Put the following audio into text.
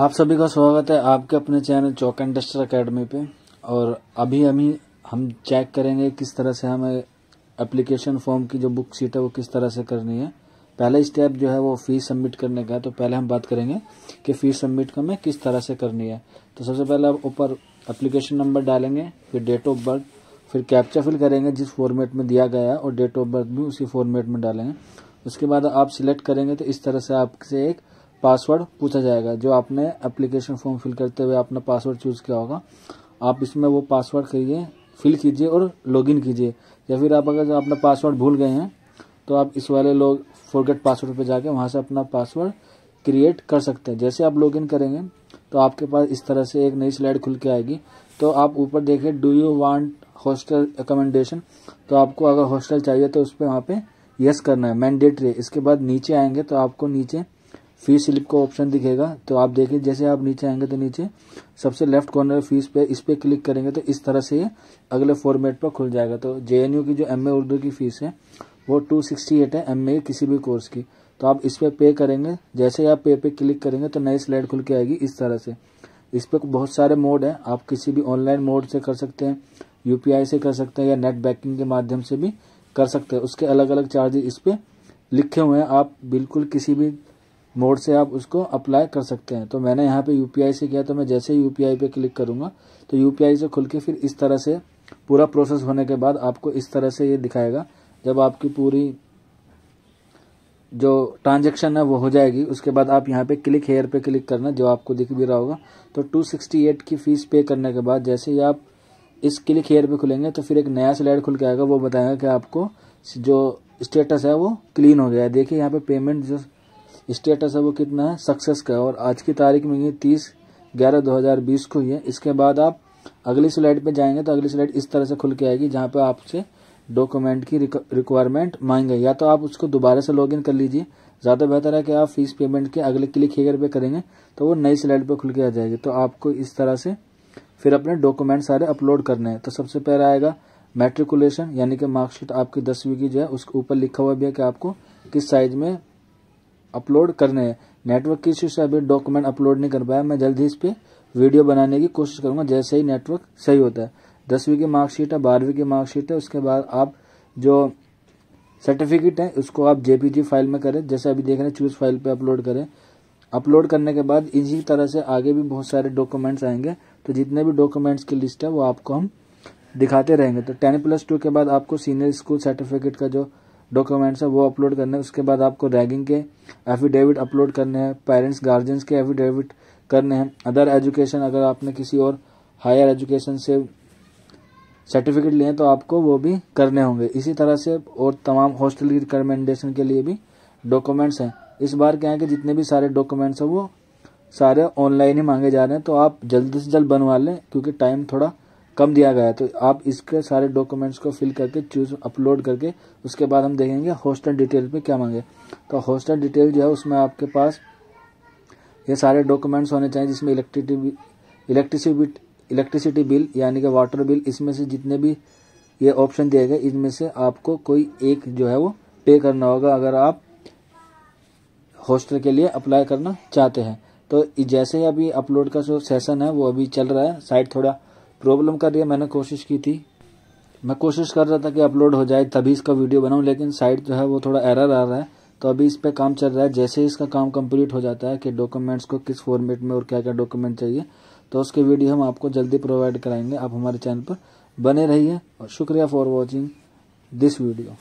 आप सभी का स्वागत है आपके अपने channel chalk and duster academy पे। और अभी हम चेक करेंगे किस तरह से हमें एप्लीकेशन फॉर्म की जो बुक शीट है वो किस तरह से करनी है। पहला स्टेप जो है वो फीस सबमिट करने का है। तो पहले हम बात करेंगे कि फीस सबमिट हमें किस तरह से करनी है। तो सबसे पहले आप ऊपर एप्लीकेशन नंबर डालेंगे, फिर डेट ऑफ बर्थ, फिर कैप्चा फिल करेंगे जिस फॉर्मेट में दिया गया है, और डेट ऑफ बर्थ भी उसी फॉर्मेट में डालेंगे। उसके बाद आप सिलेक्ट करेंगे तो इस तरह से आपसे एक पासवर्ड पूछा जाएगा जो आपने एप्लीकेशन फॉर्म फिल करते हुए अपना पासवर्ड चूज किया होगा। आप इसमें वो पासवर्ड फिल कीजिए और लॉगिन कीजिए। या फिर आप अगर अपना पासवर्ड भूल गए हैं तो आप इस वाले फॉरगेट पासवर्ड पे जाके वहां से अपना पासवर्ड क्रिएट कर सकते हैं। जैसे आप लॉगिन करेंगे तो आपके पास इस तरह से एक नई स्लाइड खुल के आएगी। तो आप ऊपर देखिए do you want hostel accommodation, तो आपको अगर हॉस्टल चाहिए तो उस पर वहाँ पे यस करना है, मैंडेटरी है। इसके बाद नीचे आएंगे तो आपको नीचे फीस स्लिप का ऑप्शन दिखेगा। तो आप देखिए जैसे आप नीचे आएंगे तो नीचे सबसे लेफ्ट कॉर्नर फीस पे इस पे क्लिक करेंगे तो इस तरह से ये अगले फॉर्मेट पर खुल जाएगा। तो जेएनयू की जो एमए उर्दू की फीस है वो 268 है, एमए किसी भी कोर्स की। तो आप इस पे करेंगे। जैसे आप पे क्लिक करेंगे तो नई स्लाइड खुल के आएगी इस तरह से। इस पे बहुत सारे मोड हैं, आप किसी भी ऑनलाइन मोड से कर सकते हैं, यूपीआई से कर सकते हैं, या नेट बैंकिंग के माध्यम से भी कर सकते हैं। उसके अलग अलग चार्जेस इस पे लिखे हुए हैं, आप बिल्कुल किसी भी मोड से आप उसको अप्लाई कर सकते हैं। तो मैंने यहाँ पे यूपीआई से किया, तो मैं जैसे ही यूपीआई पे क्लिक करूंगा तो यूपीआई से खुल के फिर इस तरह से पूरा प्रोसेस होने के बाद आपको इस तरह से ये दिखाएगा। जब आपकी पूरी जो ट्रांजैक्शन है वो हो जाएगी उसके बाद आप यहाँ पे क्लिक हेयर पे क्लिक करना, जो आपको दिख भी रहा होगा। तो 268 की फीस पे करने के बाद जैसे ही आप इस क्लिक हेयर पे खुलेंगे तो फिर एक नया स्लाइड खुल के आएगा। वो बताएगा कि आपको जो स्टेटस है वो क्लीन हो गया है। देखिए यहाँ पे पेमेंट जो स्टेटस है वो कितना है, सक्सेस का है, और आज की तारीख में ये 30/11/2020 को ही है। इसके बाद आप अगली स्लाइड पे जाएंगे तो अगली स्लाइड इस तरह से खुल के आएगी जहाँ पे आपसे डॉक्यूमेंट की रिक्वायरमेंट मांगे। या तो आप उसको दोबारा से लॉगिन कर लीजिए, ज़्यादा बेहतर है कि आप फीस पेमेंट के अगले क्लिक हेयर पे करेंगे तो वो नई स्लाइड पे खुल के आ जाएगी। तो आपको इस तरह से फिर अपने डॉक्यूमेंट सारे अपलोड करने हैं। तो सबसे पहले आएगा मैट्रिकुलेशन, यानी कि मार्कशीट आपकी 10वीं की जो है उसके ऊपर लिखा हुआ भी है कि आपको किस साइज में अपलोड करने हैं। नेटवर्क की इश्यू से अभी डॉक्यूमेंट अपलोड नहीं कर पाया, मैं जल्दी इस पे वीडियो बनाने की कोशिश करूंगा जैसे ही नेटवर्क सही होता है। 10वीं की मार्कशीट है, 12वीं की मार्कशीट है। उसके बाद आप जो सर्टिफिकेट है उसको आप जेपीजी फाइल में करें, जैसे अभी देख रहे हैं चूज फाइल पे अपलोड करें। अपलोड करने के बाद इसी तरह से आगे भी बहुत सारे डॉक्यूमेंट्स आएंगे। तो जितने भी डॉक्यूमेंट्स की लिस्ट है वो आपको हम दिखाते रहेंगे। तो 10+2 के बाद आपको सीनियर स्कूल सर्टिफिकेट का जो डॉक्यूमेंट्स है वो अपलोड करने हैं। उसके बाद आपको रैगिंग के एफिडेविट अपलोड करने हैं, पेरेंट्स गार्जियंस के एफिडेविट करने हैं, अदर एजुकेशन अगर आपने किसी और हायर एजुकेशन से सर्टिफिकेट लिए तो आपको वो भी करने होंगे। इसी तरह से और तमाम हॉस्टल की रिकमेंडेशन के लिए भी डॉक्यूमेंट्स हैं। इस बार क्या है कि जितने भी सारे डॉक्यूमेंट्स हैं वो सारे ऑनलाइन ही मांगे जा रहे हैं, तो आप जल्द से जल्द बनवा लें क्योंकि टाइम थोड़ा कम दिया गया है। तो आप इसके सारे डॉक्यूमेंट्स को फिल करके चूज अपलोड करके उसके बाद हम देखेंगे हॉस्टल डिटेल पे क्या मांगे। तो हॉस्टल डिटेल जो है उसमें आपके पास ये सारे डॉक्यूमेंट्स होने चाहिए, जिसमें इलेक्ट्रिसिटी बिल यानी कि वाटर बिल, इसमें से जितने भी ये ऑप्शन दिए गए इनमें से आपको कोई एक जो है वो पे करना होगा अगर आप हॉस्टल के लिए अप्लाई करना चाहते हैं। तो जैसे ही अभी अपलोड का जो सेशन है वो अभी चल रहा है, साइट थोड़ा प्रॉब्लम कर रही है। मैं कोशिश कर रहा था कि अपलोड हो जाए तभी इसका वीडियो बनाऊं, लेकिन साइट जो है वो थोड़ा एरर आ रहा है। तो अभी इस पे काम चल रहा है। जैसे ही इसका काम कंप्लीट हो जाता है कि डॉक्यूमेंट्स को किस फॉर्मेट में और क्या क्या डॉक्यूमेंट चाहिए तो उसके वीडियो हम आपको जल्दी प्रोवाइड कराएंगे। आप हमारे चैनल पर बने रहिए और शुक्रिया फॉर वॉचिंग दिस वीडियो।